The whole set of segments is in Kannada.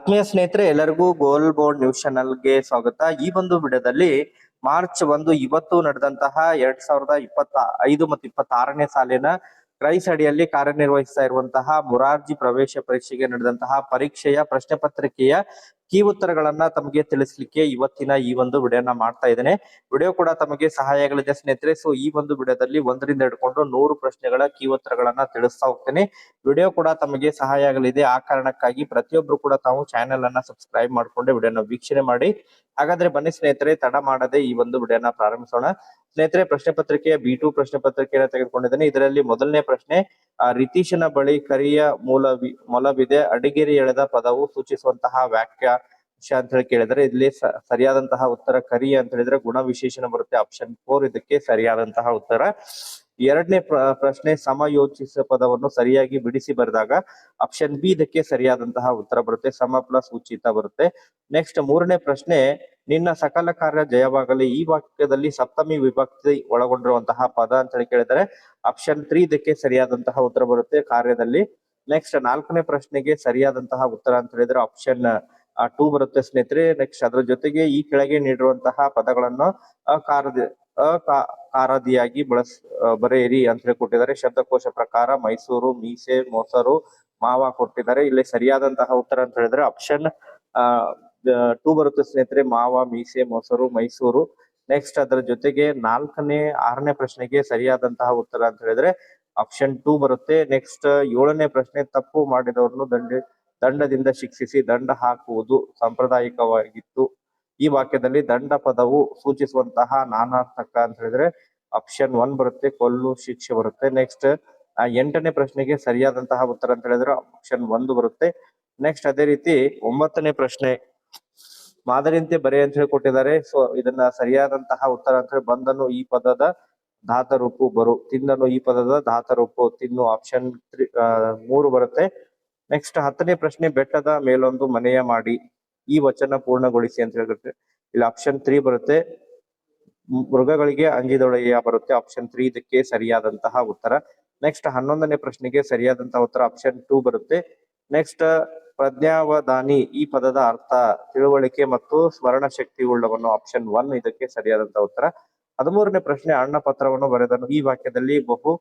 ಆತ್ಮೀಯ ಸ್ನೇಹಿತರೆ, ಎಲ್ಲರಿಗೂ ಗೋಲ್ ಬೋರ್ಡ್ ನ್ಯೂಸ್ ಚಾನಲ್ಗೆ ಸ್ವಾಗತ. ಈ ಒಂದು ವಿಡಿಯೋದಲ್ಲಿ ಮಾರ್ಚ್ 1 ಇವತ್ತು ನಡೆದಂತಹ 2025 ಮತ್ತು 26ನೇ ಸಾಲಿನ ಕ್ರೈಸ್ ಅಡಿಯಲ್ಲಿ ಕಾರ್ಯನಿರ್ವಹಿಸ್ತಾ ಇರುವಂತಹ ಮೊರಾರ್ಜಿ ಪ್ರವೇಶ ಪರೀಕ್ಷೆಗೆ ನಡೆದಂತಹ ಪರೀಕ್ಷೆಯ ಪ್ರಶ್ನೆ ಪತ್ರಿಕೆಯ ಕೀ ಉತ್ತರಗಳನ್ನ ತಮಗೆ ತಿಳಿಸ್ಲಿಕ್ಕೆ ಇವತ್ತಿನ ಈ ಒಂದು ವಿಡಿಯೋನ ಮಾಡ್ತಾ ಇದ್ದೇನೆ. ವಿಡಿಯೋ ಕೂಡ ತಮಗೆ ಸಹಾಯ ಆಗಲಿದೆ ಸ್ನೇಹಿತರೆ. ಸೊ ಈ ಒಂದು ವಿಡಿಯೋದಲ್ಲಿ 1ರಿಂದ ಹಿಡ್ಕೊಂಡು 100 ಪ್ರಶ್ನೆಗಳ ಕೀ ಉತ್ತರಗಳನ್ನ ತಿಳಿಸ್ತಾ ಹೋಗ್ತೇನೆ. ವಿಡಿಯೋ ಕೂಡ ತಮಗೆ ಸಹಾಯ ಆಗಲಿದೆ. ಆ ಕಾರಣಕ್ಕಾಗಿ ಪ್ರತಿಯೊಬ್ರು ಕೂಡ ತಾವು ಚಾನೆಲ್ ಅನ್ನ ಸಬ್ಸ್ಕ್ರೈಬ್ ಮಾಡ್ಕೊಂಡು ವಿಡಿಯೋನ ವೀಕ್ಷಣೆ ಮಾಡಿ. ಹಾಗಾದ್ರೆ ಬನ್ನಿ ಸ್ನೇಹಿತರೆ, ತಡ ಮಾಡದೆ ಈ ಒಂದು ವಿಡಿಯೋನ ಪ್ರಾರಂಭಿಸೋಣ. ಸ್ನೇಹಿತರೆ, ಪ್ರಶ್ನೆ ಪತ್ರಿಕೆಯ B2 ಪ್ರಶ್ನೆ ಪತ್ರಿಕೆಯನ್ನು ತೆಗೆದುಕೊಂಡಿದ್ದೇನೆ. ಇದರಲ್ಲಿ ಮೊದಲನೇ ಪ್ರಶ್ನೆ, ರಿತೀಶನ ಬಳಿ ಕರಿಯ ಮೊಲವಿದೆ, ಅಡಿಗೆರೆ ಎಳೆದ ಪದವು ಸೂಚಿಸುವಂತಹ ವಾಕ್ಯ ಅಂತ ಹೇಳಿ ಕೇಳಿದರೆ ಇಲ್ಲಿ ಸರಿಯಾದಂತಹ ಉತ್ತರ ಕರಿ ಅಂತ ಹೇಳಿದ್ರೆ ಗುಣ ವಿಶೇಷಣ ಬರುತ್ತೆ. ಆಪ್ಷನ್ 4 ಇದಕ್ಕೆ ಸರಿಯಾದಂತಹ ಉತ್ತರ. ಎರಡನೇ ಪ್ರಶ್ನೆ, ಸಮಯೋಚಿತ ಪದವನ್ನು ಸರಿಯಾಗಿ ಬಿಡಿಸಿ ಬರೆದಾಗ ಆಪ್ಷನ್ ಬಿ ಇದಕ್ಕೆ ಸರಿಯಾದಂತಹ ಉತ್ತರ ಬರುತ್ತೆ. ಸಮ ಪ್ಲಸ್ ಉಚಿತ ಬರುತ್ತೆ. ನೆಕ್ಸ್ಟ್ ಮೂರನೇ ಪ್ರಶ್ನೆ, ನಿನ್ನ ಸಕಲ ಕಾರ್ಯ ಜಯವಾಗಲಿ, ಈ ವಾಕ್ಯದಲ್ಲಿ ಸಪ್ತಮಿ ವಿಭಕ್ತಿ ಒಳಗೊಂಡಿರುವಂತಹ ಪದ ಅಂತ ಹೇಳಿ ಕೇಳಿದರೆ ಆಪ್ಷನ್ 3 ಇದಕ್ಕೆ ಸರಿಯಾದಂತಹ ಉತ್ತರ ಬರುತ್ತೆ, ಕಾರ್ಯದಲ್ಲಿ. ನೆಕ್ಸ್ಟ್ ನಾಲ್ಕನೇ ಪ್ರಶ್ನೆಗೆ ಸರಿಯಾದಂತಹ ಉತ್ತರ ಅಂತ ಹೇಳಿದ್ರೆ ಆಪ್ಷನ್ 2 ಬರುತ್ತೆ ಸ್ನೇಹಿತರೆ. ನೆಕ್ಸ್ಟ್ ಅದರ ಜೊತೆಗೆ ಈ ಕೆಳಗೆ ನೀಡಿರುವಂತಹ ಪದಗಳನ್ನು ಅಕಾರದಿಯಾಗಿ ಬರೆಯಿರಿ ಅಂತ ಹೇಳಿ ಕೊಟ್ಟಿದ್ದಾರೆ. ಶಬ್ದಕೋಶ ಪ್ರಕಾರ ಮೈಸೂರು, ಮೀಸೆ, ಮೊಸರು, ಮಾವ ಕೊಟ್ಟಿದ್ದಾರೆ. ಇಲ್ಲಿ ಸರಿಯಾದಂತಹ ಉತ್ತರ ಅಂತ ಹೇಳಿದ್ರೆ ಆಪ್ಷನ್ 2 ಬರುತ್ತೆ ಸ್ನೇಹಿತರೆ, ಮಾವ, ಮೀಸೆ, ಮೊಸರು, ಮೈಸೂರು. ನೆಕ್ಸ್ಟ್ ಅದರ ಜೊತೆಗೆ ಆರನೇ ಪ್ರಶ್ನೆಗೆ ಸರಿಯಾದಂತಹ ಉತ್ತರ ಅಂತ ಹೇಳಿದ್ರೆ ಆಪ್ಷನ್ 2 ಬರುತ್ತೆ. ನೆಕ್ಸ್ಟ್ 7ನೇ ಪ್ರಶ್ನೆ, ತಪ್ಪು ಮಾಡಿದವರನ್ನು ದಂಡದಿಂದ ಶಿಕ್ಷಿಸಿ ದಂಡ ಹಾಕುವುದು ಸಾಂಪ್ರದಾಯಿಕವಾಗಿತ್ತು. ಈ ವಾಕ್ಯದಲ್ಲಿ ದಂಡ ಪದವು ಸೂಚಿಸುವಂತಹ ನಾನಾರ್ಥಕ ಅಂತ ಹೇಳಿದ್ರೆ ಆಪ್ಷನ್ 1 ಬರುತ್ತೆ, ಕೊಲ್ಲು ಶಿಕ್ಷೆ ಬರುತ್ತೆ. ನೆಕ್ಸ್ಟ್ 8ನೇ ಪ್ರಶ್ನೆಗೆ ಸರಿಯಾದಂತಹ ಉತ್ತರ ಅಂತ ಹೇಳಿದ್ರೆ ಆಪ್ಷನ್ 1 ಬರುತ್ತೆ. ನೆಕ್ಸ್ಟ್ ಅದೇ ರೀತಿ 9ನೇ ಪ್ರಶ್ನೆ, ಮಾದರಿಯಂತೆ ಬರೆ ಅಂತ ಹೇಳಿ ಕೊಟ್ಟಿದ್ದಾರೆ. ಸೊ ಇದನ್ನ ಸರಿಯಾದಂತಹ ಉತ್ತರ ಅಂತ ಹೇಳಿ ಬಂದನು ಈ ಪದದ ಧಾತರೂಪು ಬರು, ತಿಂದನು ಈ ಪದದ ಧಾತರೂಪು ತಿನ್ನು, ಆಪ್ಷನ್ 3 ಬರುತ್ತೆ. ನೆಕ್ಸ್ಟ್ 10ನೇ ಪ್ರಶ್ನೆ, ಬೆಟ್ಟದ ಮೇಲೊಂದು ಮನೆಯ ಮಾಡಿ, ಈ ವಚನ ಪೂರ್ಣಗೊಳಿಸಿ ಅಂತ ಹೇಳಿರುತ್ತೆ. ಇಲ್ಲಿ ಆಪ್ಷನ್ 3 ಬರುತ್ತೆ. ಮೃಗಗಳಿಗೆ ಅಂಜಿದೊಡೆಯ ಬರುತ್ತೆ, ಆಪ್ಷನ್ 3 ಇದಕ್ಕೆ ಸರಿಯಾದಂತಹ ಉತ್ತರ. ನೆಕ್ಸ್ಟ್ 11ನೇ ಪ್ರಶ್ನೆಗೆ ಸರಿಯಾದಂತಹ ಉತ್ತರ ಆಪ್ಷನ್ 2 ಬರುತ್ತೆ. ನೆಕ್ಸ್ಟ್ ಪ್ರಜ್ಞಾವಧಾನಿ, ಈ ಪದದ ಅರ್ಥ ತಿಳುವಳಿಕೆ ಮತ್ತು ಸ್ಮರಣ ಶಕ್ತಿ ಉಳ್ಳವನು, ಆಪ್ಷನ್ 1 ಇದಕ್ಕೆ ಸರಿಯಾದಂತಹ ಉತ್ತರ. 13ನೇ ಪ್ರಶ್ನೆ, ಅಣ್ಣ ಪತ್ರವನ್ನು ಬರೆದನು, ಈ ವಾಕ್ಯದಲ್ಲಿ ಬಹು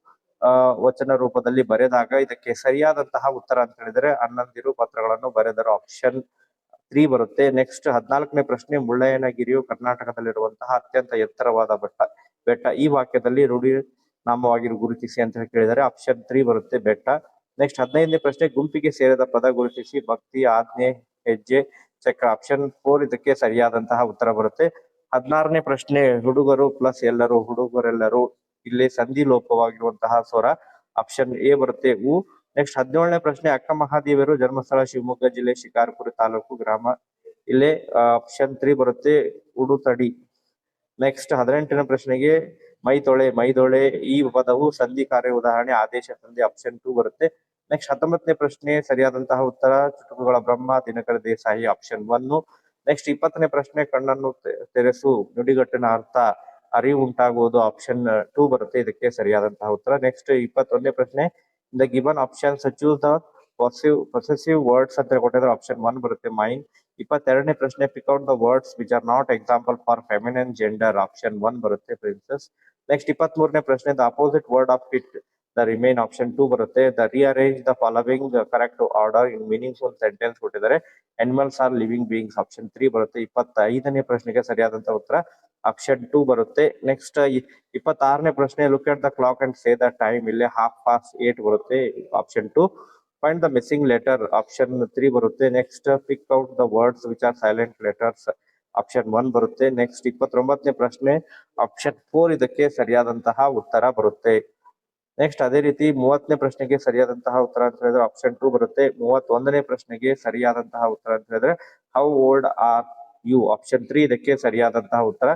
ವಚನ ರೂಪದಲ್ಲಿ ಬರೆದಾಗ ಇದಕ್ಕೆ ಸರಿಯಾದಂತಹ ಉತ್ತರ ಅಂತ ಹೇಳಿದ್ರೆ ಅಣ್ಣಂದಿರು ಪತ್ರಗಳನ್ನು ಬರೆದರು, ಆಪ್ಷನ್ 3 ಬರುತ್ತೆ. ನೆಕ್ಸ್ಟ್ 14ನೇ ಪ್ರಶ್ನೆ, ಮುಳ್ಳಯ್ಯನಗಿರಿಯು ಕರ್ನಾಟಕದಲ್ಲಿರುವಂತಹ ಅತ್ಯಂತ ಎತ್ತರವಾದ ಬೆಟ್ಟ, ಈ ವಾಕ್ಯದಲ್ಲಿ ರೂಢಿ ನಾಮವಾಗಿ ಗುರುತಿಸಿ ಅಂತ ಹೇಳಿ ಕೇಳಿದರೆ ಆಪ್ಷನ್ 3 ಬರುತ್ತೆ, ಬೆಟ್ಟ. ನೆಕ್ಸ್ಟ್ 15ನೇ ಪ್ರಶ್ನೆ, ಗುಂಪಿಗೆ ಸೇರಿದ ಪದ ಗುರುತಿಸಿ, ಭಕ್ತಿ, ಆಜ್ಞೆ, ಹೆಜ್ಜೆ, ಚಕ್ರ, ಆಪ್ಷನ್ 4 ಇದಕ್ಕೆ ಸರಿಯಾದಂತಹ ಉತ್ತರ ಬರುತ್ತೆ. 16ನೇ ಪ್ರಶ್ನೆ, ಹುಡುಗರು ಪ್ಲಸ್ ಎಲ್ಲರೂ, ಹುಡುಗರೆಲ್ಲರೂ, ಇಲ್ಲಿ ಸಂಧಿ ಲೋಪವಾಗಿರುವಂತಹ ಸ್ವರ, ಆಪ್ಷನ್ ಎ ಬರುತ್ತೆ, ಉ. ನೆಕ್ಸ್ಟ್ 17ನೇ ಪ್ರಶ್ನೆ, ಅಕ್ಕ ಮಹಾದೇವಿಯರು ಜನ್ಮಸ್ಥಳ ಶಿವಮೊಗ್ಗ ಜಿಲ್ಲೆ ಶಿಕಾರಪುರ ತಾಲೂಕು ಗ್ರಾಮ, ಇಲ್ಲೇ ಆಪ್ಷನ್ 3 ಬರುತ್ತೆ, ಉಡುತಡಿ. ನೆಕ್ಸ್ಟ್ 18ನೇ ಪ್ರಶ್ನೆಗೆ ಮೈದೊಳೆ, ಈ ಪದವು ಸಂಧಿ ಕಾರ್ಯ ಉದಾಹರಣೆ, ಆದೇಶ ಸಂಧಿ, ಆಪ್ಷನ್ 2 ಬರುತ್ತೆ. ನೆಕ್ಸ್ಟ್ 19ನೇ ಪ್ರಶ್ನೆ ಸರಿಯಾದಂತಹ ಉತ್ತರ ಚುಟುಕುಗಳ ಬ್ರಹ್ಮ, ದಿನಕರ ದೇಸಾಯಿ, ಆಪ್ಷನ್ 1. ನೆಕ್ಸ್ಟ್ 20ನೇ ಪ್ರಶ್ನೆ, ಕಣ್ಣನ್ನು ತೆರೆಸು, ನುಡಿಗಟ್ಟಿನ ಅರ್ಥ ಅರಿವು ಉಂಟಾಗುವುದು, ಆಪ್ಷನ್ 2 ಬರುತ್ತೆ, ಇದಕ್ಕೆ ಸರಿಯಾದಂತಹ ಉತ್ತರ. ನೆಕ್ಸ್ಟ್ 21ನೇ ಪ್ರಶ್ನೆ, the given options choose the possessive words ಅಂತ ಕೊಟ್ಟಿದ್ರೆ ಆಪ್ಷನ್ 1 ಬರುತ್ತೆ, ಮೈನ್. 22ನೇ ಪ್ರಶ್ನೆ, pick out the words which are not example for feminine gender, option 1 ಬರುತ್ತೆ, ಪ್ರಿನ್ಸಸ್. ನೆಕ್ಸ್ಟ್ 23ನೇ ಪ್ರಶ್ನೆ, the opposite word of it the remain, option 2 ಬರುತ್ತೆ. The rearrange the following correct order in meaningful sentence ಕೊಟ್ಟಿದ್ದಾರೆ, animals are living beings, option 3 ಬರುತ್ತೆ. 25ನೇ ಪ್ರಶ್ನೆಗೆ ಸರಿಯಾದಂತಹ ಉತ್ತರ ಆಪ್ಷನ್ 2 ಬರುತ್ತೆ. ನೆಕ್ಸ್ಟ್ 26ನೇ ಪ್ರಶ್ನೆ, look at the clock and say the time, ಇಲ್ಲೇ 8:30 ಬರುತ್ತೆ, option 2. Find the missing letter, option 3 ಬರುತ್ತೆ. Next pick out the words which R silent letters, option 1 ಬರುತ್ತೆ. ನೆಕ್ಸ್ಟ್ 29ನೇ ಪ್ರಶ್ನೆ, ಆಪ್ಷನ್ 4 ಇದಕ್ಕೆ ಸರಿಯಾದಂತಹ ಉತ್ತರ ಬರುತ್ತೆ. ನೆಕ್ಸ್ಟ್ ಅದೇ ರೀತಿ 30ನೇ ಪ್ರಶ್ನೆಗೆ ಸರಿಯಾದಂತಹ ಉತ್ತರ ಅಂತ ಹೇಳಿದ್ರೆ ಆಪ್ಷನ್ 2 ಬರುತ್ತೆ. 31ನೇ ಪ್ರಶ್ನೆಗೆ ಸರಿಯಾದಂತಹ ಉತ್ತರ ಅಂತ ಹೇಳಿದ್ರೆ how old are you, option 3 ಇದಕ್ಕೆ ಸರಿಯಾದಂತಹ ಉತ್ತರ.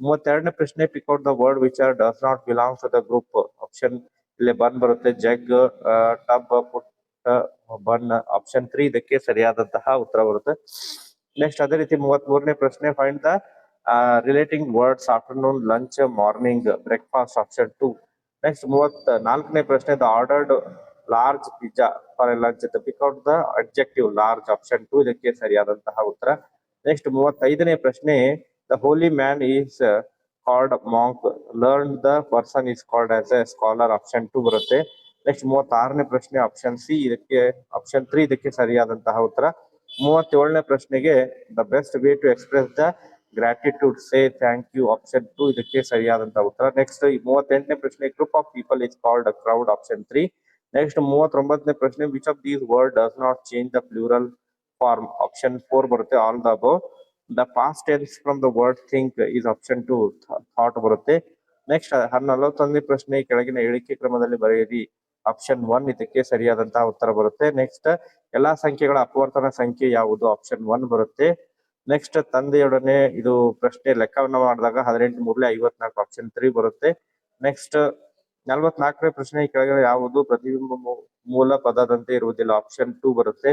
32ನೇ ಪ್ರಶ್ನೆ, pick out the word which are does not belong to the group, option ಇಲ್ಲಿ ಬನ್ ಬರುತ್ತೆ, ಜಗ್, ಟಬ್, ಪುಟ್, ಬನ್, ಆಪ್ಷನ್ 3 ಇದಕ್ಕೆ ಸರಿಯಾದಂತಹ ಉತ್ತರ ಬರುತ್ತೆ. ನೆಕ್ಸ್ಟ್ ಅದೇ ರೀತಿ 33ನೇ ಪ್ರಶ್ನೆ, find the relating words afternoon, lunch, morning, breakfast, option 2. Next 34ನೇ ಪ್ರಶ್ನೆ, the ordered large pizza for a lunch ಅಂತ pick out the adjective large option 2 ಇದಕ್ಕೆ ಸರಿಯಾದಂತಹ ಉತ್ತರ. ನೆಕ್ಸ್ಟ್ 35ನೇ ಪ್ರಶ್ನೆ the holy man is called monk learn the person is called as a scholar option 2 ಬರುತ್ತೆ. ನೆಕ್ಸ್ಟ್ 36ನೇ ಪ್ರಶ್ನೆ ಆಪ್ಷನ್ ಸಿ ಇದಕ್ಕೆ ಆಪ್ಷನ್ 3 ಇದಕ್ಕೆ ಸರಿಯಾದಂತಹ ಉತ್ತರ. 37ನೇ ಪ್ರಶ್ನೆಗೆ the best way to express the gratitude say thank you option 2 ಇದಕ್ಕೆ ಸರಿಯಾದಂತಹ ಉತ್ತರ. ನೆಕ್ಸ್ಟ್ 38ನೇ ಪ್ರಶ್ನೆ group of people is called a crowd option 3. Next 39ನೇ ಪ್ರಶ್ನೆ which of these word does not change the plural form option 4 ಬರುತ್ತೆ all the above. The past tense from the word think is option 2 thought ಬರುತ್ತೆ. ನೆಕ್ಸ್ಟ್ 41ನೇ ಪ್ರಶ್ನೆ ಕೆಳಗಿನ ಹೇಳಿಕೆ ಕ್ರಮದಲ್ಲಿ ಬರೆಯಿರಿ ಆಪ್ಷನ್ 1 ಇದಕ್ಕೆ ಸರಿಯಾದಂತಹ ಉತ್ತರ ಬರುತ್ತೆ. ನೆಕ್ಸ್ಟ್ ಎಲ್ಲಾ ಸಂಖ್ಯೆಗಳ ಅಪವರ್ತನ ಸಂಖ್ಯೆ ಯಾವುದು ಆಪ್ಷನ್ 1 ಬರುತ್ತೆ. ನೆಕ್ಸ್ಟ್ ತಂದೆಯೊಡನೆ ಇದು ಪ್ರಶ್ನೆ ಲೆಕ್ಕವನ್ನ ಮಾಡಿದಾಗ 18 ಮೂರ್ಲೆ 54 ಆಪ್ಷನ್ 3 ಬರುತ್ತೆ. ನೆಕ್ಸ್ಟ್ 44ನೇ ಪ್ರಶ್ನೆ ಕೆಳಗಿನ ಯಾವುದು ಪ್ರತಿಬಿಂಬ ಮೂಲ ಪದದಂತೆ ಇರುವುದಿಲ್ಲ ಆಪ್ಷನ್ 2 ಬರುತ್ತೆ.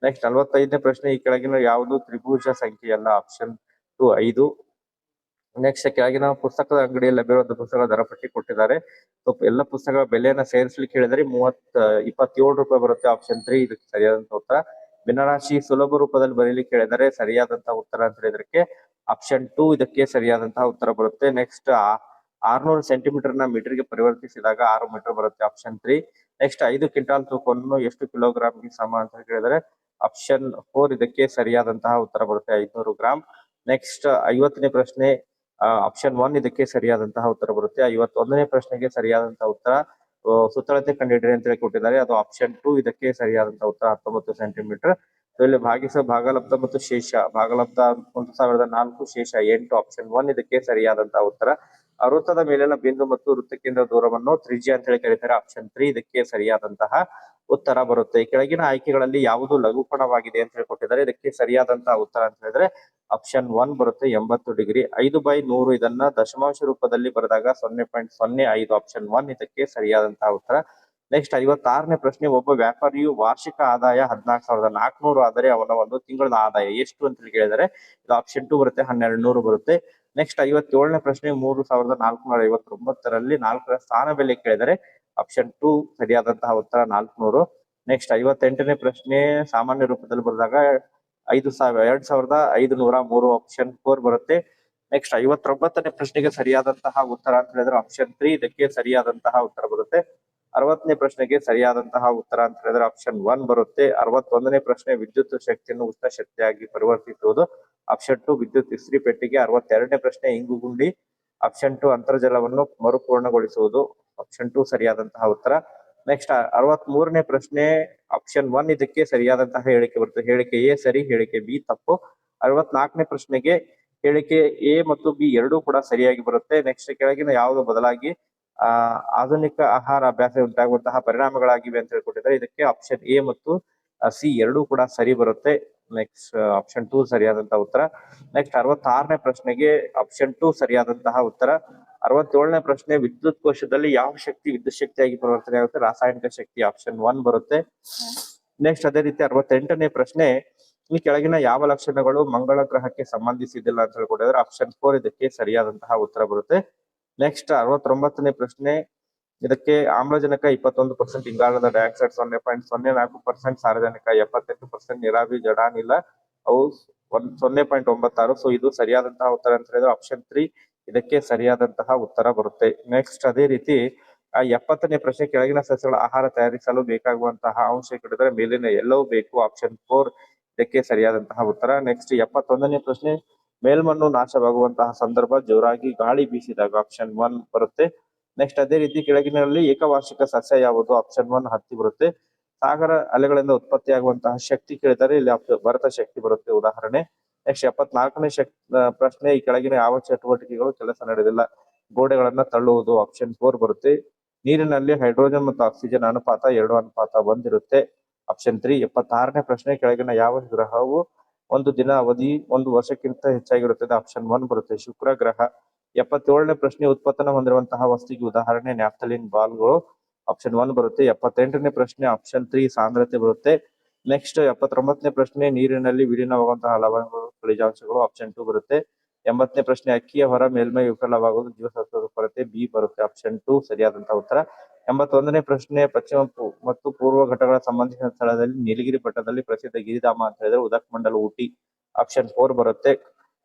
ನೆಕ್ಸ್ಟ್ 45ನೇ ಪ್ರಶ್ನೆ ಈ ಕೆಳಗಿನ ಯಾವುದು ತ್ರಿಭುಜ ಸಂಖ್ಯೆ ಅಲ್ಲ ಆಪ್ಷನ್ 2 5. ನೆಕ್ಸ್ಟ್ ಕೆಳಗಿನ ಪುಸ್ತಕದ ಅಂಗಡಿಯಲ್ಲಿ ಲಭ್ಯವಾದ ಪುಸ್ತಕಗಳ ದರ ಪಟ್ಟಿ ಕೊಟ್ಟಿದ್ದಾರೆ. ಎಲ್ಲ ಪುಸ್ತಕಗಳ ಬೆಲೆಯನ್ನ ಸೇರಿಸಲಿಕ್ಕೆ ಹೇಳಿದರೆ 27 ರೂಪಾಯಿ ಬರುತ್ತೆ ಆಪ್ಷನ್ 3 ಇದಕ್ಕೆ ಸರಿಯಾದಂತ ಉತ್ತರ. ಭಿನ್ನರಾಶಿ ಸುಲಭ ರೂಪದಲ್ಲಿ ಬರೀಲಿಕ್ಕೆ ಹೇಳಿದರೆ ಸರಿಯಾದಂತಹ ಉತ್ತರ ಅಂತ ಹೇಳಿದಕ್ಕೆ ಆಪ್ಷನ್ 2 ಇದಕ್ಕೆ ಸರಿಯಾದಂತಹ ಉತ್ತರ ಬರುತ್ತೆ. ನೆಕ್ಸ್ಟ್ 600 ಸೆಂಟಿಮೀಟರ್ ನ ಮೀಟರ್ ಗೆ ಪರಿವರ್ತಿಸಿದಾಗ 6 ಮೀಟರ್ ಬರುತ್ತೆ ಆಪ್ಷನ್ 3. ನೆಕ್ಸ್ಟ್ 5 ಕ್ವಿಂಟಾಲ್ ತೂಕವನ್ನು ಎಷ್ಟು ಕಿಲೋಗ್ರಾಮ್ ಗೆ ಸಮ ಅಂತ ಹೇಳಿದರೆ ಆಪ್ಷನ್ 4 ಇದಕ್ಕೆ ಸರಿಯಾದಂತಹ ಉತ್ತರ ಬರುತ್ತೆ 500 ಗ್ರಾಮ್. ನೆಕ್ಸ್ಟ್ 50ನೇ ಪ್ರಶ್ನೆ ಆಪ್ಷನ್ 1 ಇದಕ್ಕೆ ಸರಿಯಾದಂತಹ ಉತ್ತರ ಬರುತ್ತೆ. 51ನೇ ಪ್ರಶ್ನೆಗೆ ಸರಿಯಾದಂತಹ ಉತ್ತರ ಸುತ್ತಳತೆ ಕಂಡುಹಿಡಿಯಿರಿ ಅಂತ ಹೇಳಿ ಕೊಟ್ಟಿದ್ದಾರೆ ಅದು ಆಪ್ಷನ್ 2 ಇದಕ್ಕೆ ಸರಿಯಾದಂತಹ ಉತ್ತರ 19 ಸೆಂಟಿಮೀಟರ್. ಇಲ್ಲಿ ಭಾಗಲಬ್ಧ ಮತ್ತು ಶೇಷ ಭಾಗಲಬ್ಧ 1004 ಶೇಷ 8 ಆಪ್ಷನ್ 1 ಇದಕ್ಕೆ ಸರಿಯಾದಂತಹ ಉತ್ತರ. ವೃತ್ತದ ಮೇಲಿನ ಬಿಂದು ಮತ್ತು ವೃತ್ತಕೇಂದ್ರ ದೂರವನ್ನು ತ್ರಿಜ್ಯ ಅಂತ ಹೇಳಿ ಕರೀತಾರೆ ಆಪ್ಷನ್ 3 ಇದಕ್ಕೆ ಸರಿಯಾದಂತಹ ಉತ್ತರ ಬರುತ್ತೆ. ಕೆಳಗಿನ ಆಯ್ಕೆಗಳಲ್ಲಿ ಯಾವುದು ಲಘುಕೋನವಾಗಿದೆ ಅಂತ ಹೇಳಿ ಕೊಟ್ಟಿದ್ದಾರೆ ಇದಕ್ಕೆ ಸರಿಯಾದಂತಹ ಉತ್ತರ ಅಂತ ಹೇಳಿದ್ರೆ ಆಪ್ಷನ್ 1 ಬರುತ್ತೆ 80 ಡಿಗ್ರಿ. 5/100 ಇದನ್ನ ದಶಮಾಂಶ ರೂಪದಲ್ಲಿ ಬರೆದಾಗ 0.05 ಆಪ್ಷನ್ 1 ಇದಕ್ಕೆ ಸರಿಯಾದಂತಹ ಉತ್ತರ. ನೆಕ್ಸ್ಟ್ 56ನೇ ಪ್ರಶ್ನೆ ಒಬ್ಬ ವ್ಯಾಪಾರಿಯು ವಾರ್ಷಿಕ ಆದಾಯ 14,400 ಆದರೆ ಅವನ ಒಂದು ತಿಂಗಳ ಆದಾಯ ಎಷ್ಟು ಅಂತ ಹೇಳಿ ಕೇಳಿದರೆ ಇದು ಆಪ್ಷನ್ 2 ಬರುತ್ತೆ 1,200 ಬರುತ್ತೆ. ನೆಕ್ಸ್ಟ್ 57ನೇ ಪ್ರಶ್ನೆ 3,459ರಲ್ಲಿ 4ರ ಸ್ಥಾನ ಬೆಲೆ ಕೇಳಿದರೆ ಆಪ್ಷನ್ 2 ಸರಿಯಾದಂತಹ ಉತ್ತರ 400. ನೆಕ್ಸ್ಟ್ 58ನೇ ಪ್ರಶ್ನೆ ಸಾಮಾನ್ಯ ರೂಪದಲ್ಲಿ ಬರೆದಾಗ 2,503 ಆಪ್ಷನ್ 4 ಬರುತ್ತೆ. ನೆಕ್ಸ್ಟ್ 59ನೇ ಪ್ರಶ್ನೆಗೆ ಸರಿಯಾದಂತಹ ಉತ್ತರ ಅಂತ ಹೇಳಿದ್ರೆ ಆಪ್ಷನ್ 3 ಇದಕ್ಕೆ ಸರಿಯಾದಂತಹ ಉತ್ತರ ಬರುತ್ತೆ. 60ನೇ ಪ್ರಶ್ನೆಗೆ ಸರಿಯಾದಂತಹ ಉತ್ತರ ಅಂತ ಹೇಳಿದ್ರೆ ಆಪ್ಷನ್ 1 ಬರುತ್ತೆ. 61ನೇ ಪ್ರಶ್ನೆ ವಿದ್ಯುತ್ ಶಕ್ತಿಯನ್ನು ಉಷ್ಣ ಶಕ್ತಿಯಾಗಿ ಪರಿವರ್ತಿಸುವುದು ಆಪ್ಷನ್ 2 ವಿದ್ಯುತ್ ಇಸ್ತ್ರಿ ಪೆಟ್ಟಿಗೆ. 62ನೇ ಪ್ರಶ್ನೆ ಇಂಗು ಗುಂಡಿ ಆಪ್ಷನ್ 2 ಅಂತರ್ಜಲವನ್ನು ಮರುಪೂರ್ಣಗೊಳಿಸುವುದು ಆಪ್ಷನ್ 2 ಸರಿಯಾದಂತಹ ಉತ್ತರ. ನೆಕ್ಸ್ಟ್ 63ನೇ ಪ್ರಶ್ನೆ ಆಪ್ಷನ್ 1 ಇದಕ್ಕೆ ಸರಿಯಾದಂತಹ ಹೇಳಿಕೆ ಬರುತ್ತೆ. ಹೇಳಿಕೆ ಎ ಸರಿ, ಹೇಳಿಕೆ ಬಿ ತಪ್ಪು. 64ನೇ ಪ್ರಶ್ನೆಗೆ ಹೇಳಿಕೆ ಎ ಮತ್ತು ಬಿ ಎರಡೂ ಕೂಡ ಸರಿಯಾಗಿ ಬರುತ್ತೆ. ನೆಕ್ಸ್ಟ್ ಕೆಳಗಿನ ಯಾವುದು ಬದಲಾಗಿ ಆಧುನಿಕ ಆಹಾರ ಅಭ್ಯಾಸ ಉಂಟಾಗುವಂತಹ ಪರಿಣಾಮಗಳಾಗಿವೆ ಅಂತ ಹೇಳ್ಕೊಟ್ಟಿದ್ದಾರೆ ಇದಕ್ಕೆ ಆಪ್ಷನ್ ಎ ಮತ್ತು ಸಿ ಎರಡೂ ಕೂಡ ಸರಿ ಬರುತ್ತೆ. ನೆಕ್ಸ್ಟ್ ಆಪ್ಷನ್ 2 ಸರಿಯಾದಂತಹ ಉತ್ತರ. ನೆಕ್ಸ್ಟ್ 66ನೇ ಪ್ರಶ್ನೆಗೆ ಆಪ್ಷನ್ 2 ಸರಿಯಾದಂತಹ ಉತ್ತರ. 67ನೇ ಪ್ರಶ್ನೆ ವಿದ್ಯುತ್ ಕೋಶದಲ್ಲಿ ಯಾವ ಶಕ್ತಿ ವಿದ್ಯುತ್ ಶಕ್ತಿಯಾಗಿ ಪರಿವರ್ತನೆ ಆಗುತ್ತೆ ರಾಸಾಯನಿಕ ಶಕ್ತಿ ಆಪ್ಷನ್ 1 ಬರುತ್ತೆ. ನೆಕ್ಸ್ಟ್ ಅದೇ ರೀತಿ 68ನೇ ಪ್ರಶ್ನೆ ಈ ಕೆಳಗಿನ ಯಾವ ಲಕ್ಷಣಗಳು ಮಂಗಳ ಗ್ರಹಕ್ಕೆ ಸಂಬಂಧಿಸಿದಿಲ್ಲ ಅಂತ ಹೇಳ್ಕೊಟ್ಟಿದ್ರೆ ಆಪ್ಷನ್ 4 ಇದಕ್ಕೆ ಸರಿಯಾದಂತಹ ಉತ್ತರ ಬರುತ್ತೆ. ನೆಕ್ಸ್ಟ್ 69ನೇ ಪ್ರಶ್ನೆ ಇದಕ್ಕೆ ಆಮ್ಲಜನಕ 21%, ಇಂಗಾಲದ ಡೈಆಕ್ಸೈಡ್ 0.04%, ಸಾರಜನಕ 78%, ನೀರಾವಿ ಜಡಾನಿಲ ಅವು 0.96. ಸೊ ಇದು ಸರಿಯಾದಂತಹ ಉತ್ತರ ಅಂತ ಹೇಳಿದ್ರೆ ಆಪ್ಷನ್ 3 ಇದಕ್ಕೆ ಸರಿಯಾದಂತಹ ಉತ್ತರ ಬರುತ್ತೆ. ನೆಕ್ಸ್ಟ್ ಅದೇ ರೀತಿ 70ನೇ ಪ್ರಶ್ನೆ ಕೆಳಗಿನ ಸಸ್ಯಗಳ ಆಹಾರ ತಯಾರಿಸಲು ಬೇಕಾಗುವಂತಹ ಅಂಶ ಕೇಳಿದ್ರೆ ಮೇಲಿನ ಎಲ್ಲವೂ ಬೇಕು ಆಪ್ಷನ್ 4 ಇದಕ್ಕೆ ಸರಿಯಾದಂತಹ ಉತ್ತರ. ನೆಕ್ಸ್ಟ್ 71ನೇ ಪ್ರಶ್ನೆ ಮೇಲ್ಮಣ್ಣು ನಾಶವಾಗುವಂತಹ ಸಂದರ್ಭ ಜೋರಾಗಿ ಗಾಳಿ ಬೀಸಿದಾಗ ಆಪ್ಷನ್ 1 ಬರುತ್ತೆ. ನೆಕ್ಸ್ಟ್ ಅದೇ ರೀತಿ ಕೆಳಗಿನಲ್ಲಿ ಏಕವಾರ್ಷಿಕ ಸಸ್ಯ ಯಾವುದು ಆಪ್ಷನ್ 1 ಹತ್ತಿ ಬರುತ್ತೆ. ಸಾಗರ ಅಲೆಗಳಿಂದ ಉತ್ಪತ್ತಿಯಾಗುವಂತಹ ಶಕ್ತಿ ಕೇಳಿದರೆ ಇಲ್ಲಿ ಭರತ ಶಕ್ತಿ ಬರುತ್ತೆ ಉದಾಹರಣೆ. ನೆಕ್ಸ್ಟ್ 74ನೇ ಪ್ರಶ್ನೆ ಈ ಕೆಳಗಿನ ಯಾವ ಚಟುವಟಿಕೆಗಳು ಕೆಲಸ ನಡೆದಿಲ್ಲ ಗೋಡೆಗಳನ್ನ ತಳ್ಳುವುದು ಆಪ್ಷನ್ 4 ಬರುತ್ತೆ. ನೀರಿನಲ್ಲಿ ಹೈಡ್ರೋಜನ್ ಮತ್ತು ಆಕ್ಸಿಜನ್ ಅನುಪಾತ 2:1 ಇರುತ್ತೆ ಆಪ್ಷನ್ 3. 76ನೇ ಪ್ರಶ್ನೆ ಕೆಳಗಿನ ಯಾವ ಗ್ರಹವು ಒಂದು ದಿನ ಅವಧಿ 1 ವರ್ಷಕ್ಕಿಂತ ಹೆಚ್ಚಾಗಿರುತ್ತದೆ ಆಪ್ಷನ್ 1 ಬರುತ್ತೆ ಶುಕ್ರ ಗ್ರಹ. 77ನೇ ಪ್ರಶ್ನೆ ಉತ್ಪತ್ತನ ಹೊಂದಿರುವಂತಹ ವಸ್ತುಗೆ ಉದಾಹರಣೆ ನ್ಯಾಫ್ಥಲಿನ್ ಬಾಲ್ಗಳು ಆಪ್ಷನ್ 1 ಬರುತ್ತೆ. 78ನೇ ಪ್ರಶ್ನೆ ಆಪ್ಷನ್ 3 ಸಾಂದ್ರತೆ ಬರುತ್ತೆ. ನೆಕ್ಸ್ಟ್ 79ನೇ ಪ್ರಶ್ನೆ ನೀರಿನಲ್ಲಿ ವಿಲೀನವಾಗುವಂತಹ ಲವಣಗಳು ಖನಿಜಾಂಶಗಳು ಆಪ್ಷನ್ 2 ಬರುತ್ತೆ. ಎಂಬತ್ತನೇ ಪ್ರಶ್ನೆ ಅಕ್ಕಿಯ ಹೊರ ಮೇಲ್ಮೈ ವಿಫಲವಾಗುವುದು ಜೀವಸತ್ವದ ಕೊರತೆ, ಬಿ ಬರುತ್ತೆ ಆಪ್ಷನ್ 2 ಸರಿಯಾದಂತಹ ಉತ್ತರ. 81ನೇ ಪ್ರಶ್ನೆ ಪಶ್ಚಿಮ ಮತ್ತು ಪೂರ್ವ ಘಟ್ಟಗಳ ಸಂಬಂಧಿಸಿದ ಸ್ಥಳದಲ್ಲಿ ನೀಲಗಿರಿ ಬೆಟ್ಟದಲ್ಲಿ ಪ್ರಸಿದ್ಧ ಗಿರಿಧಾಮ ಅಂತ ಹೇಳಿದ್ರೆ ಉದಕಮಂಡಲ ಊಟಿ ಆಪ್ಷನ್ 4 ಬರುತ್ತೆ.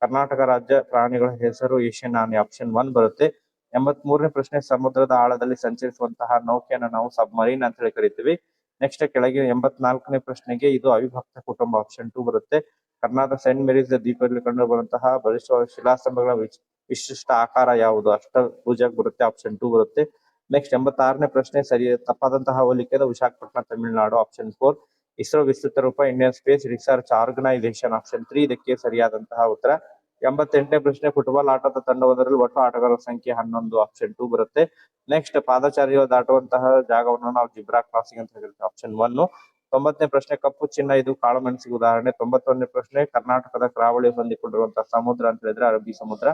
ಕರ್ನಾಟಕ ರಾಜ್ಯ ಪ್ರಾಣಿಗಳ ಹೆಸರು ಏಷ್ಯನ್ ಆನೆ ಆಪ್ಷನ್ 1 ಬರುತ್ತೆ. 83ನೇ ಪ್ರಶ್ನೆ ಸಮುದ್ರದ ಆಳದಲ್ಲಿ ಸಂಚರಿಸುವಂತಹ ನೌಕೆಯನ್ನು ನಾವು ಸಬ್ಮರೀನ್ ಅಂತ ಹೇಳಿ ಕರಿತೀವಿ. ನೆಕ್ಸ್ಟ್ ಕೆಳಗೆ 84ನೇ ಪ್ರಶ್ನೆಗೆ ಇದು ಅವಿಭಕ್ತ ಕುಟುಂಬ ಆಪ್ಷನ್ 2 ಬರುತ್ತೆ. ಕರ್ನಾಟಕ ಸೈಂಟ್ ಮೇರೀಸ್ ದ್ವೀಪದಲ್ಲಿ ಕಂಡು ಬರುವಂತಹ ಬಲಿಷ್ಠ ಶಿಲಾಸ್ತಂಭಗಳ ವಿಶಿಷ್ಟ ಆಕಾರ ಯಾವುದು? ಅಷ್ಟಭುಜ ಬರುತ್ತೆ ಆಪ್ಷನ್ 2 ಬರುತ್ತೆ. ನೆಕ್ಸ್ಟ್ 86ನೇ ಪ್ರಶ್ನೆ ತಪ್ಪಾದಂತಹ ಹೋಲಿಕೆ ವಿಶಾಖಪಟ್ಟಣ ತಮಿಳುನಾಡು ಆಪ್ಷನ್ 4. ಇಸ್ರೋ ವಿಸ್ತೃತ ರೂಪ Indian space research organisation option 3 ಇದಕ್ಕೆ ಸರಿಯಾದಂತಹ ಉತ್ತರ. 88ನೇ ಪ್ರಶ್ನೆ ಫುಟ್ಬಾಲ್ ಆಟದ ತಂಡವೊಂದರಲ್ಲಿ ಒಟ್ಟು ಆಟಗಾರರ ಸಂಖ್ಯೆ 11 ಆಪ್ಷನ್ 2 ಬರುತ್ತೆ. ನೆಕ್ಸ್ಟ್ ಪಾದಚಾರಿಗಳು ದಾಟುವಂತಹ ಜಾಗವನ್ನು ನಾವು ಜಿಬ್ರಾ ಕ್ರಾಸಿಂಗ್ ಅಂತ ಹೇಳ್ತೀವಿ ಆಪ್ಷನ್ 1. 90ನೇ ಪ್ರಶ್ನೆ ಕಪ್ಪು ಚಿನ್ನ ಇದು ಕಾಳು ಮೆಣಸಿಗೆ ಉದಾಹರಣೆ. 91ನೇ ಪ್ರಶ್ನೆ ಕರ್ನಾಟಕದ ಕರಾವಳಿ ಹೊಂದಿಕೊಂಡಿರುವಂತಹ ಸಮುದ್ರ ಅಂತ ಹೇಳಿದ್ರೆ ಅರಬ್ಬಿ ಸಮುದ್ರ.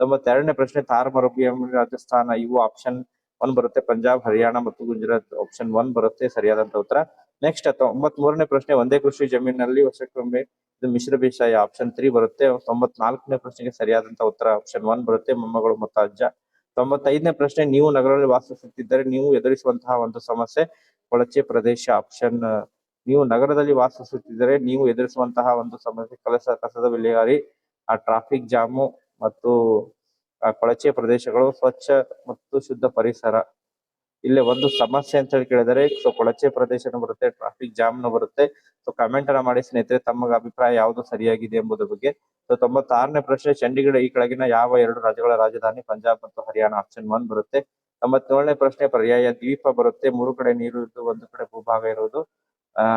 92ನೇ ಪ್ರಶ್ನೆ ಥಾರ್ ಮರುಭೂಮಿ ರಾಜಸ್ಥಾನ ಇವು ಆಪ್ಷನ್ 1 ಬರುತ್ತೆ. ಪಂಜಾಬ್, ಹರಿಯಾಣ ಮತ್ತು ಗುಜರಾತ್ ಆಪ್ಷನ್ 1 ಬರುತ್ತೆ ಸರಿಯಾದಂತ ಉತ್ತರ. ನೆಕ್ಸ್ಟ್ 93ನೇ ಪ್ರಶ್ನೆ ಒಂದೇ ಕೃಷಿ ಜಮೀನಿನಲ್ಲಿ ವರ್ಷಕ್ಕೊಮ್ಮೆ ಇದು ಮಿಶ್ರ ಬೇಸಾಯ ಆಪ್ಷನ್ 3 ಬರುತ್ತೆ. 94ನೇ ಪ್ರಶ್ನೆಗೆ ಸರಿಯಾದಂತ ಉತ್ತರ ಆಪ್ಷನ್ 1 ಬರುತ್ತೆ ಮೊಮ್ಮಗಳು ಮತ್ತು ಅಜ್ಜ. 95ನೇ ಪ್ರಶ್ನೆ ನೀವು ನಗರದಲ್ಲಿ ವಾಸಿಸುತ್ತಿದ್ದರೆ ನೀವು ಎದುರಿಸುವಂತಹ ಒಂದು ಸಮಸ್ಯೆ ಕೊಳಚೆ ಪ್ರದೇಶ ಆಪ್ಷನ್. ನೀವು ನಗರದಲ್ಲಿ ವಾಸಿಸುತ್ತಿದ್ದರೆ ನೀವು ಎದುರಿಸುವಂತಹ ಒಂದು ಸಮಸ್ಯೆ ಕಸದ ವಿಲೇವಾರಿ, ಟ್ರಾಫಿಕ್ ಜಾಮು ಮತ್ತು ಕೊಳಚೆ ಪ್ರದೇಶಗಳು, ಸ್ವಚ್ಛ ಮತ್ತು ಶುದ್ಧ ಪರಿಸರ. ಇಲ್ಲಿ ಒಂದು ಸಮಸ್ಯೆ ಅಂತ ಹೇಳಿ ಕೇಳಿದರೆ ಸೊ ಕೊಳಚೆ ಪ್ರದೇಶನೂ ಬರುತ್ತೆ, ಟ್ರಾಫಿಕ್ ಜಾಮ್ನು ಬರುತ್ತೆ. ಸೊ ಕಮೆಂಟ್ ಅನ್ನ ಮಾಡಿ ಸ್ನೇಹಿತರೆ ತಮ್ಮ ಅಭಿಪ್ರಾಯ ಯಾವುದು ಸರಿಯಾಗಿದೆ ಎಂಬುದರ ಬಗ್ಗೆ. ಸೊ 96ನೇ ಪ್ರಶ್ನೆ ಚಂಡೀಗಢ ಈ ಕೆಳಗಿನ ಯಾವ 2 ರಾಜ್ಯಗಳ ರಾಜಧಾನಿ? ಪಂಜಾಬ್ ಮತ್ತು ಹರಿಯಾಣ ಆಪ್ಷನ್ 1 ಬರುತ್ತೆ. 97ನೇ ಪ್ರಶ್ನೆ ಪರ್ಯಾಯ ದ್ವೀಪ ಬರುತ್ತೆ. 3 ಕಡೆ ನೀರು ಇದ್ದು 1 ಕಡೆ ಭೂಭಾಗ ಇರುವುದು.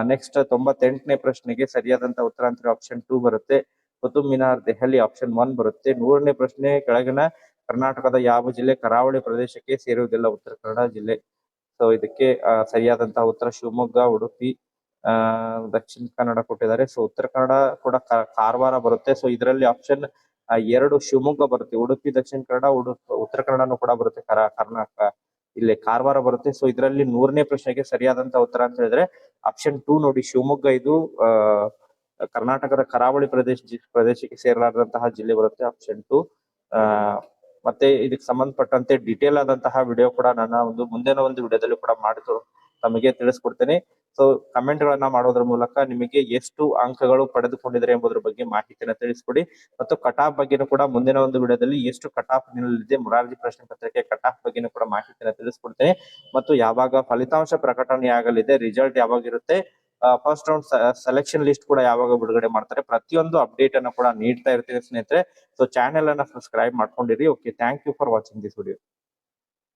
ನೆಕ್ಸ್ಟ್ 98ನೇ ಪ್ರಶ್ನೆಗೆ ಸರಿಯಾದಂತ ಉತ್ತರ ಅಂತ ಆಪ್ಷನ್ 2 ಬರುತ್ತೆ. ಕುತುಬ್ ಮಿನಾರ್ ದೆಹಲಿ ಆಪ್ಷನ್ 1 ಬರುತ್ತೆ. 100ನೇ ಪ್ರಶ್ನೆ ಕೆಳಗಿನ ಕರ್ನಾಟಕದ ಯಾವ ಜಿಲ್ಲೆ ಕರಾವಳಿ ಪ್ರದೇಶಕ್ಕೆ ಸೇರುವುದಿಲ್ಲ? ಉತ್ತರ ಕನ್ನಡ ಜಿಲ್ಲೆ. ಸೊ ಇದಕ್ಕೆ ಸರಿಯಾದಂತಹ ಉತ್ತರ ಶಿವಮೊಗ್ಗ, ಉಡುಪಿ, ದಕ್ಷಿಣ ಕನ್ನಡ ಕೊಟ್ಟಿದ್ದಾರೆ. ಸೊ ಉತ್ತರ ಕನ್ನಡ ಕೂಡ ಕಾರವಾರ ಬರುತ್ತೆ. ಸೊ ಇದರಲ್ಲಿ ಆಪ್ಷನ್ 2 ಶಿವಮೊಗ್ಗ ಬರುತ್ತೆ. ಉಡುಪಿ ದಕ್ಷಿಣ ಕನ್ನಡ, ಉತ್ತರ ಕನ್ನಡನೂ ಕೂಡ ಬರುತ್ತೆ. ಕರ್ನಾಟಕ ಇಲ್ಲಿ ಕಾರವಾರ ಬರುತ್ತೆ. ಸೊ ಇದರಲ್ಲಿ 100ನೇ ಪ್ರಶ್ನೆಗೆ ಸರಿಯಾದಂತ ಉತ್ತರ ಅಂತ ಹೇಳಿದ್ರೆ ಆಪ್ಷನ್ 2 ನೋಡಿ ಶಿವಮೊಗ್ಗ ಇದು ಕರ್ನಾಟಕದ ಕರಾವಳಿ ಪ್ರದೇಶಕ್ಕೆ ಸೇರಲಾರದಂತಹ ಜಿಲ್ಲೆ ಬರುತ್ತೆ ಆಪ್ಷನ್ 2. ಮತ್ತೆ ಇದಕ್ಕೆ ಸಂಬಂಧಪಟ್ಟಂತೆ ಡಿಟೇಲ್ ಆದಂತಹ ವಿಡಿಯೋ ಕೂಡ ನನ್ನ ಮುಂದಿನ ಒಂದು ವಿಡಿಯೋದಲ್ಲಿ ಕೂಡ ಮಾಡಿ ತಮಗೆ ತಿಳಿಸ್ಕೊಡ್ತೇನೆ. ಸೊ ಕಮೆಂಟ್ ಗಳನ್ನ ಮಾಡೋದ್ರ ಮೂಲಕ ನಿಮಗೆ ಎಷ್ಟು ಅಂಕಗಳು ಪಡೆದುಕೊಂಡಿದ್ದಾರೆ ಎಂಬುದರ ಬಗ್ಗೆ ಮಾಹಿತಿಯನ್ನು ತಿಳಿಸ್ಕೊಡಿ. ಮತ್ತು ಕಟಾಫ್ ಬಗ್ಗೆನೂ ಕೂಡ ಮುಂದಿನ ಒಂದು ವಿಡಿಯೋದಲ್ಲಿ ಎಷ್ಟು ಕಟಾಫ್ ನಿಲ್ಲಲಿದೆ, ಮೊರಾರ್ಜಿ ಪ್ರಶ್ನೆ ಪತ್ರಿಕೆ ಕಟಾಫ್ ಬಗ್ಗೆನೂ ಕೂಡ ಮಾಹಿತಿಯನ್ನು ತಿಳಿಸ್ಕೊಡ್ತೇನೆ. ಮತ್ತು ಯಾವಾಗ ಫಲಿತಾಂಶ ಪ್ರಕಟಣೆ ಆಗಲಿದೆ, ರಿಸಲ್ಟ್ ಯಾವಾಗ ಇರುತ್ತೆ, ಫಸ್ಟ್ ರೌಂಡ್ ಸೆಲೆಕ್ಷನ್ ಲಿಸ್ಟ್ ಕೂಡ ಯಾವಾಗ ಬಿಡುಗಡೆ ಮಾಡ್ತಾರೆ, ಪ್ರತಿಯೊಂದು ಅಪ್ಡೇಟ್ ಅನ್ನು ಕೂಡ ನೀಡ್ತಾ ಇರ್ತೀನಿ ಸ್ನೇಹಿತರೆ. ಸೊ ಚಾನೆಲ್ ಅನ್ನ ಸಬ್ಸ್ಕ್ರೈಬ್ ಮಾಡ್ಕೊಂಡಿರಿ. Okay, thank you for watching this video.